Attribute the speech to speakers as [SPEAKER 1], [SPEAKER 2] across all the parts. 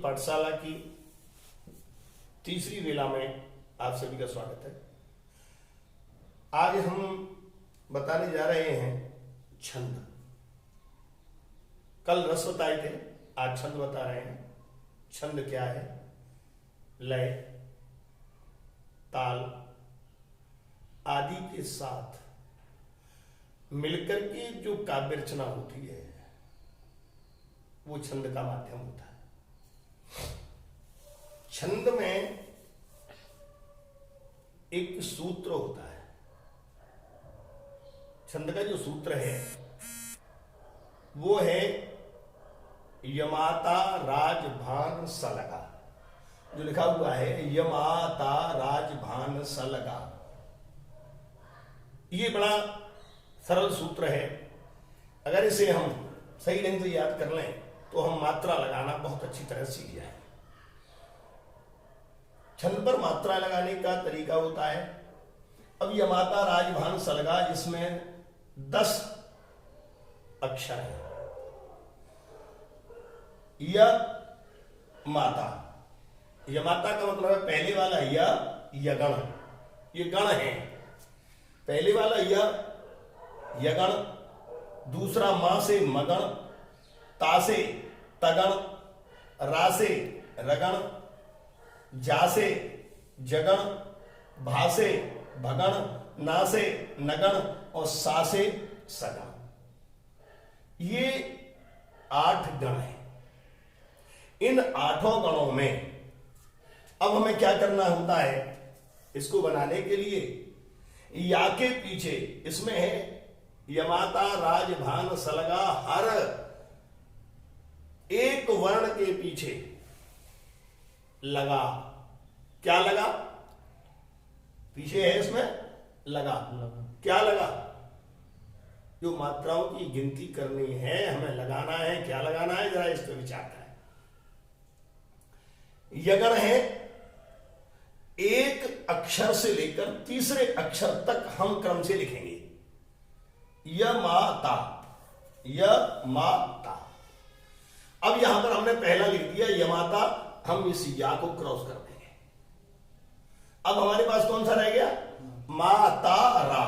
[SPEAKER 1] पाठशाला की तीसरी वेला में आप सभी का स्वागत है। आज हम बताने जा रहे हैं छंद। कल रस बताए थे, आज छंद बता रहे हैं। छंद क्या है? लय, ताल आदि के साथ मिलकर के जो काव्य रचना होती है वो छंद का माध्यम होता है। छंद में एक सूत्र होता है। छंद का जो सूत्र है वो है यमाता राजभान सलगा। जो लिखा हुआ है यमाता राजभान सलगा, ये बड़ा सरल सूत्र है। अगर इसे हम सही ढंग से याद कर लें तो हम मात्रा लगाना बहुत अच्छी तरह सीख जाए। छंद पर मात्रा लगाने का तरीका होता है। अब यमाता राजभान सलगा, जिसमें 10 अक्षर हैं। य माता, यमाता का मतलब है पहले वाला यगण, ये गण है। पहले वाला यगण, दूसरा मा से मगण, ता से तगण, रा से रगण, जा से जगण, भा से भगण, ना से नगण और सा से सगण। ये 8 गण हैं। इन 8 गणों में अब हमें क्या करना होता है? इसको बनाने के लिए या के पीछे, इसमें है यमाता राजभान सलगा, हर एक वर्ण के पीछे लगा। क्या लगा? पीछे है इसमें लगा। क्या लगा? जो मात्राओं की गिनती करनी है, हमें लगाना है। क्या लगाना है? जरा इस पर विचार करें। यगण है, एक अक्षर से लेकर तीसरे अक्षर तक हम क्रम से लिखेंगे। यमाता, यमाता। अब यहां पर हमने पहला लिख दिया यमाता, हम इस या को क्रॉस कर देंगे। अब हमारे पास कौन सा रह गया? माता रा,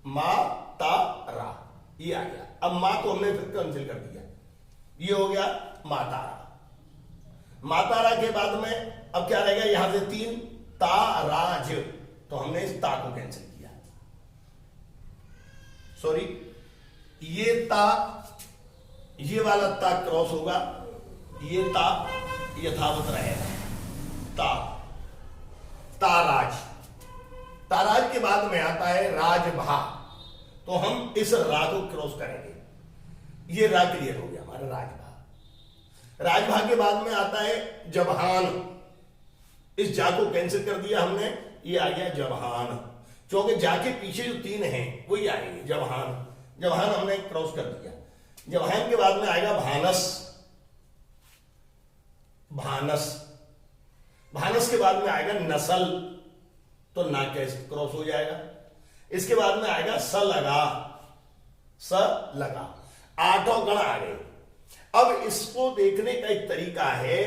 [SPEAKER 1] माता रा, ये आ गया। अब मां को हमने फिर कैंसिल कर दिया, ये हो गया माता रा। माता रा के बाद में अब क्या रह गया? यहां से 3 ताराज, तो हमने इस ता को कैंसिल किया। सॉरी, ये ता, ये वाला ता क्रॉस होगा, ये ता यथावत रहेगा। ता, ताराज। ताराज के बाद में आता है राजभा, तो हम इस रा को क्रॉस करेंगे। ये रा क्लियर हो गया हमारा राजभा। राजभा के बाद में आता है जबहान, इस जा को कैंसिल कर दिया हमने, ये आ गया जबहान। क्योंकि जा के पीछे जो 3 हैं वही आएंगे। जबहान, जबहान हमने क्रॉस कर दिया। जबहान के बाद में आएगा भानस, भानस। भानस के बाद में आएगा नसल, तो ना कैसे क्रॉस हो जाएगा। इसके बाद में आएगा स लगा, स लगा। 8 गण आ गए। अब इसको देखने का एक तरीका है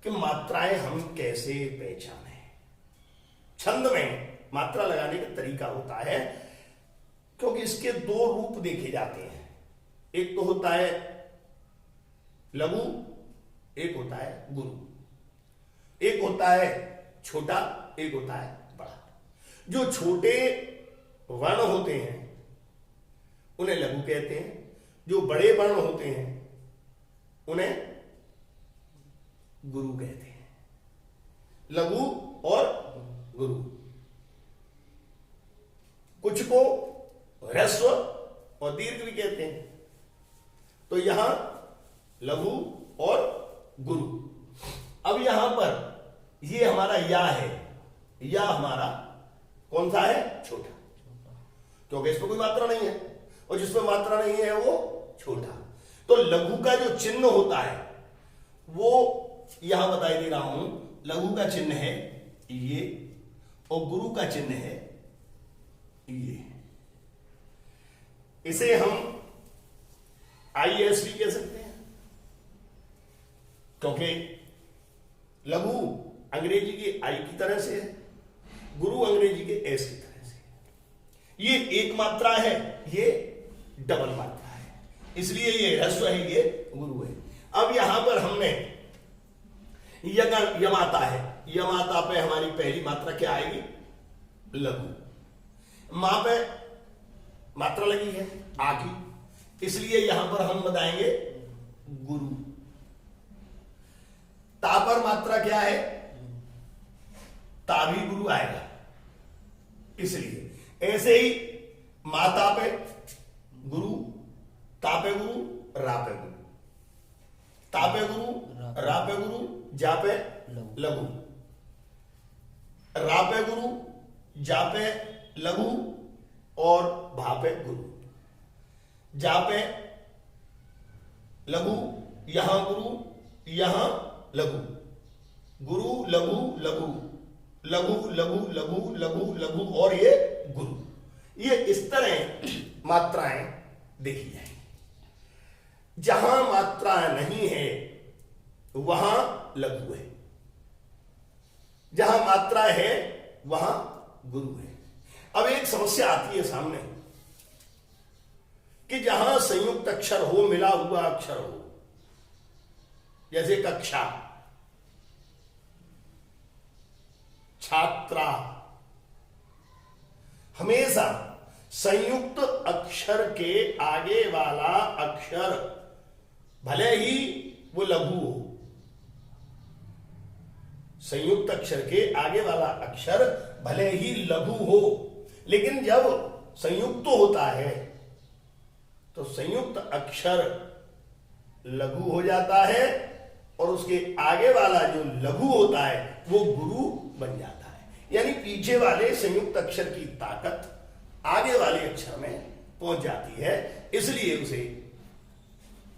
[SPEAKER 1] कि मात्राएं हम कैसे पहचाने। छंद में मात्रा लगाने का तरीका होता है, क्योंकि इसके 2 रूप देखे जाते हैं। एक तो होता है लघु, एक होता है गुरु। एक होता है छोटा, एक होता है बड़ा। जो छोटे वर्ण होते हैं उन्हें लघु कहते हैं। जो बड़े वर्ण होते हैं उन्हें गुरु कहते हैं। लघु और गुरु। कुछ को ह्रस्व और दीर्घ भी कहते हैं। तो यहां लघु और गुरु। अब यहां पर ये हमारा या है, या हमारा कौन सा है? छोटा, क्योंकि इसमें कोई मात्रा नहीं है, और जिसमें मात्रा नहीं है वो छोटा। तो लघु का जो चिन्ह होता है वो यहां बताई दे रहा हूं। लघु का चिन्ह है ये, और गुरु का चिन्ह है ये। इसे हम IS भी कह सकते हैं, क्योंकि लघु अंग्रेजी के आई की तरह से है, गुरु अंग्रेजी के एस की तरह से है। ये एक मात्रा है, ये डबल मात्रा है, इसलिए ये ह्रस्व है, ये गुरु है। अब यहां पर हमने यमाता है, यमाता पे हमारी पहली मात्रा क्या आएगी? लघु। मां पे मात्रा लगी है आ की, इसलिए यहां पर हम बताएंगे गुरु। ता पर मात्रा क्या है? ता भी गुरु आएगा, इसलिए ऐसे ही माता पे गुरु, ता पे गुरु, रा पे गुरु, ता पे गुरु, रा पे गुरु, जा पे लघु, रा पे गुरु, जा पे लघु और भा पे गुरु। जा पे लघु, यहां गुरु, यहां लघु, गुरु लघु लघु, लघु लघु लघु लघु लघु और ये गुरु। ये इस तरह मात्राएं देखी जाएंगी। जहां मात्रा नहीं है वहां लघु है, जहां मात्रा है वहां गुरु है। अब एक समस्या आती है सामने कि जहां संयुक्त अक्षर हो, मिला हुआ अक्षर हो, जैसे कक्षा, छात्रा, हमेशा संयुक्त अक्षर के आगे वाला अक्षर भले ही वो लघु हो, संयुक्त अक्षर के आगे वाला अक्षर भले ही लघु हो, लेकिन जब संयुक्त होता है तो संयुक्त अक्षर लघु हो जाता है और उसके आगे वाला जो लघु होता है वो गुरु बन जाता है। यानी पीछे वाले संयुक्त अक्षर की ताकत आगे वाले अक्षर में पहुंच जाती है, इसलिए उसे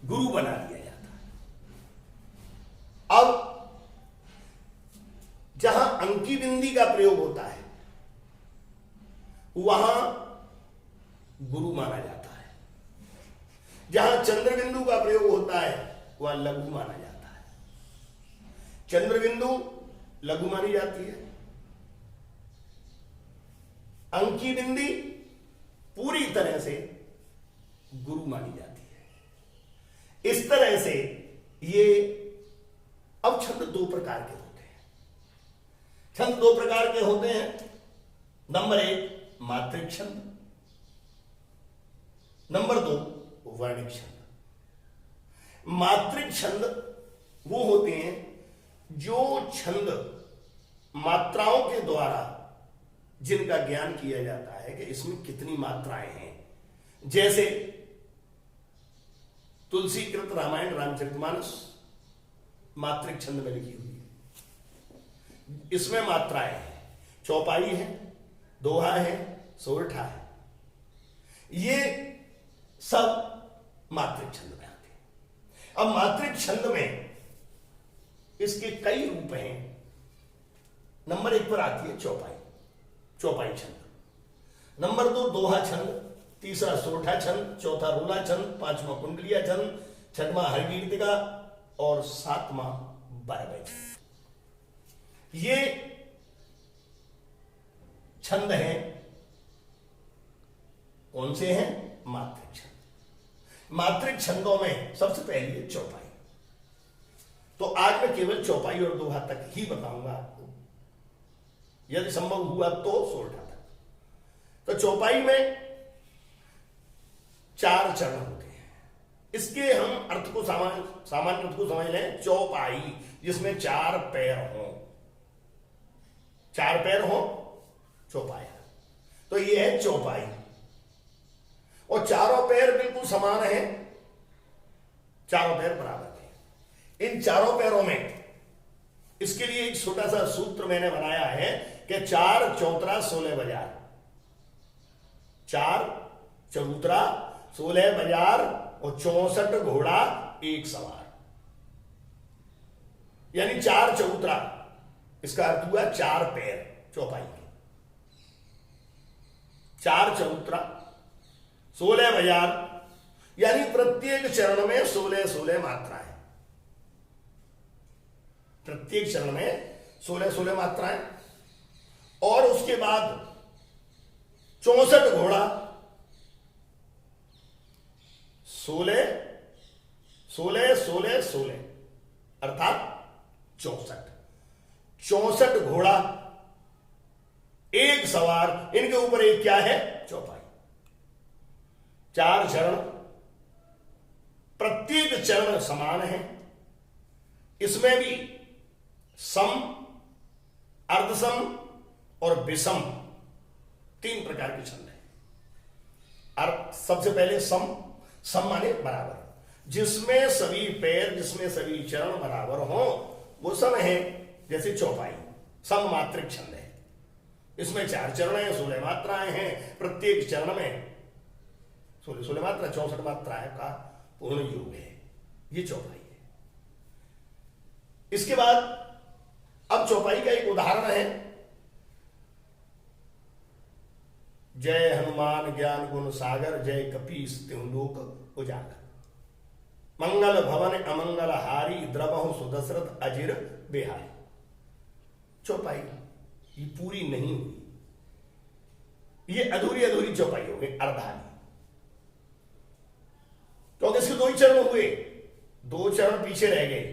[SPEAKER 1] गुरु बना दिया जाता है। अब जहां अंकी बिंदी का प्रयोग होता है वहां गुरु माना जाता है, जहां चंद्र बिंदु का प्रयोग होता है वह लघु माना जाता है। चंद्र बिंदु लघु मानी जाती है, अंकी बिंदी पूरी तरह से गुरु मानी जाती है। इस तरह से ये अब छंद दो प्रकार के होते हैं। छंद दो प्रकार के होते हैं। नंबर एक मात्रिक छंद, नंबर दो वर्णिक छंद। मात्रिक छंद वो होते हैं जो छंद मात्राओं के द्वारा जिनका ज्ञान किया जाता है कि इसमें कितनी मात्राएं हैं। जैसे तुलसीकृत रामायण रामचरितमानस मात्रिक छंद में लिखी हुई है, इसमें मात्राएं हैं, चौपाई है, दोहा है, सोरठा है, ये सब मात्रिक छंद में आते हैं। अब मात्रिक छंद में इसके कई रूप हैं। नंबर एक पर आती है चौपाई, चौपाई छंद। नंबर दो दोहा छंद, तीसरा सोरठा छंद, चौथा रोला छंद, पांचवा कुंडलिया छंद, छठवां हरगीतिका और सातवां बरबई छंद। ये छंद हैं, कौन से हैं? मात्रिक छंद। मात्रिक छंदों में सबसे पहली है चौपाई। तो आज मैं केवल चौपाई और दोहा तक ही बताऊंगा आपको, यदि संभव हुआ तो सोरठा तक। तो चौपाई में 4 चरण होते हैं। इसके हम अर्थ को सामान्य अर्थ को समझ लें। चौपाई जिसमें 4 पैर हों, 4 पैर हो चौपाया, तो ये है चौपाई। और चारों पैर बिल्कुल समान है, चारों पैर बराबर है। इन चारों पैरों में इसके लिए एक छोटा सा सूत्र मैंने बनाया है कि 4 चौतरा 16 बाजार, 4 चबूतरा 16 बाजार और 64 घोड़ा 1 सवार, यानी 4 चबूतरा। इसका अर्थ हुआ 4 पैर चौपाई के, 4 चबूतरा 16 बाजार, यानी प्रत्येक चरण में 16-16 मात्रा है। प्रत्येक चरण में 16-16 मात्राएं, और उसके बाद 64 घोड़ा, 16 16 16 16 अर्थात 64 घोड़ा, एक सवार, इनके ऊपर एक क्या है, चौपाई। 4 चरण, प्रत्येक चरण समान है। इसमें भी सम, अर्धसम और विषम 3 प्रकार के छंद हैं। सबसे पहले सम माने बराबर, जिसमें सभी पैर, जिसमें सभी चरण बराबर हो, वो सम है। जैसे चौपाई सममात्रिक छंद है। इसमें 4 चरण हैं, 16 मात्राएं हैं, प्रत्येक चरण में 16 मात्रा, 64 मात्राएं का पूर्ण योग है। ये चौपाई है। इसके बाद अब चौपाई का एक उदाहरण है, जय हनुमान ज्ञान गुण सागर, जय कपीस तिहुँ लोक उजागर, मंगल भवन अमंगल हारी, द्रवहु सुदशरथ अजिर बिहारी। चौपाई ये पूरी नहीं हुई, ये अधूरी चौपाई हो गई, अर्धानी, क्योंकि इसके 2 ही चरण हुए, 2 चरण पीछे रह गए।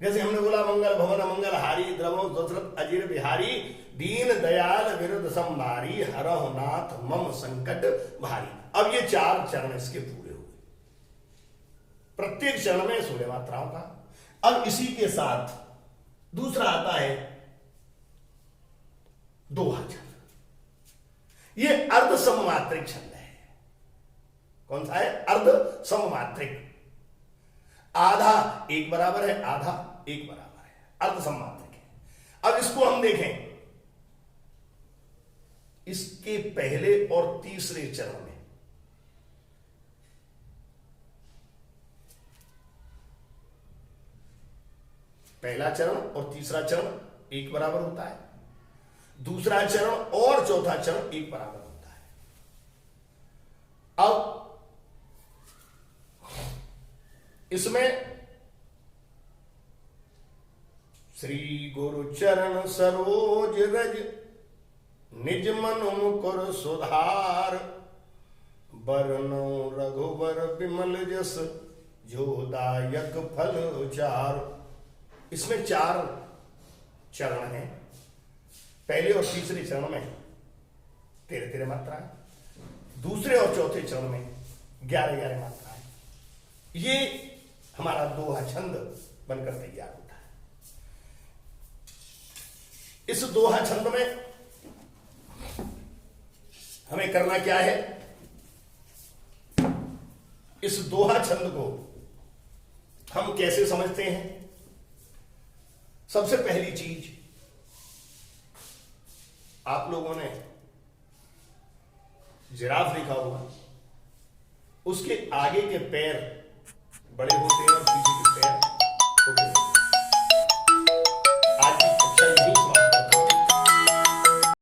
[SPEAKER 1] जैसे हमने बोला मंगल भवन अमंगल हारी, द्रवहु सुदशरथ अजिर बिहारी, दीन दयाल विरुद्ध संभारी, हरहु नाथ मम संकट भारी। अब ये 4 चरण इसके पूरे हुए, प्रत्येक चरण में 16 मात्राओं का। अब इसी के साथ दूसरा आता है दोहा छंद। ये अर्ध सममात्रिक छंद है। कौन सा है? अर्ध सममात्रिक। आधा एक बराबर है, आधा एक बराबर है, अर्ध सममात्रिक है। अब इसको हम देखें, इसके पहले और तीसरे चरण में पहला चरण और तीसरा चरण एक बराबर होता है, दूसरा चरण और चौथा चरण एक बराबर होता है। अब इसमें श्री गुरु चरण सरोज रज, निज मन मुकुर सुधार, बरनौ रघुबर विमल जस, जो दायक फल चार। इसमें 4 चरण हैं। पहले और तीसरे चरण में 13-13 मात्राएं, दूसरे और चौथे चरण में 11-11 मात्राएं। ये हमारा दोहा छंद बनकर तैयार होता है। इस दोहा छंद में हमें करना क्या है? इस दोहा छंद को हम कैसे समझते हैं? सबसे पहली चीज, आप लोगों ने जिराफ देखा होगा, उसके आगे के पैर बड़े होते हैं और पीछे के पैर छोटे होते हैं।